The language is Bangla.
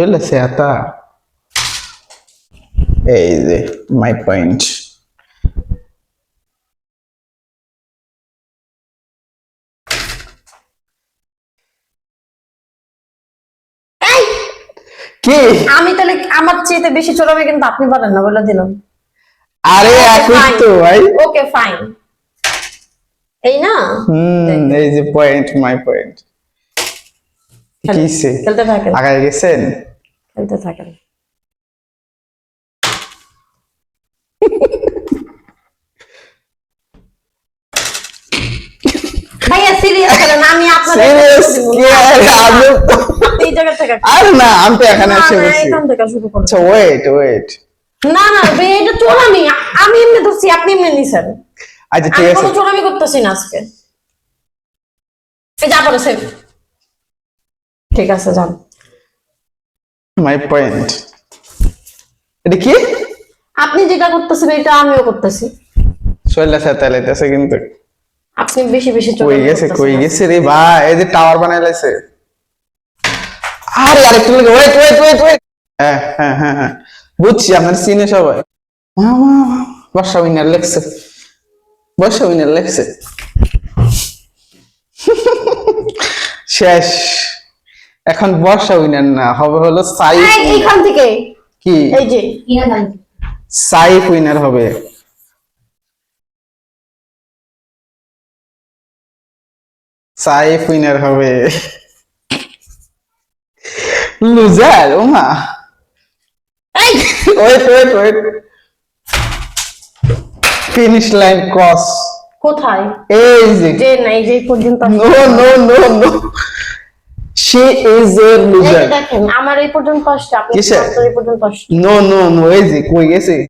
চলেছে আতা এই যে মাই পয়েন্ট কি আমি তাহলে আমার চেয়ে বেশি চড়াবে কিন্তু আপনি পারেন না বলে দিলাম। আরে একই তো ভাই ওকে ফাইন এই না এই যে পয়েন্ট মাই পয়েন্ট কিসে খেলতে থাকেন আগায় গেছেন খেলতে থাকেন ভাইয়া সিরিয়াস করেন আমি আপনাদের সিরিয়াস কি আমি এই জায়গা থেকে আর না আমি তো এখানে এসে বসি এখান থেকে শুরু করুন আচ্ছা ওয়েট না না এটা চোরামি আমি এমনি ধরছি আপনি এমনি নিছেন আচ্ছা ঠিক আমি আছে কোনো চোরামি করতেছি না আজকে এই যা পড়েছে ঠিক আছে যান মাই পয়েন্ট এটা কি আপনি যেটা করতেছেন এটা আমিও করতেছি সোয়েলা সাতালাইতেছে কিন্তু আপনি বেশি বেশি কই গেছে রে ভাই এই যে টাওয়ার বানাই লাইছে আরে আরেকটু ওয়েট হ্যাঁ বুঝছি আপনার সিনে সবাই বর্ষা উইনার লেখছে শেষ এখন বর্ষা উইনার না হবে হলো সাইফ এইখান থেকে কি এই যে সাইফ উইনার হবে সাইফ উইনার হবে লুজার ওমা ওয়েট ফিনিশ লাইন ক্রস কোথায় এই যে না এই যে পর্যন্ত no she is a loser দেখেন আমার এই পর্যন্ত আসছে আপনি কিসে? এই পর্যন্ত আসছে নো এই যে কই গেছে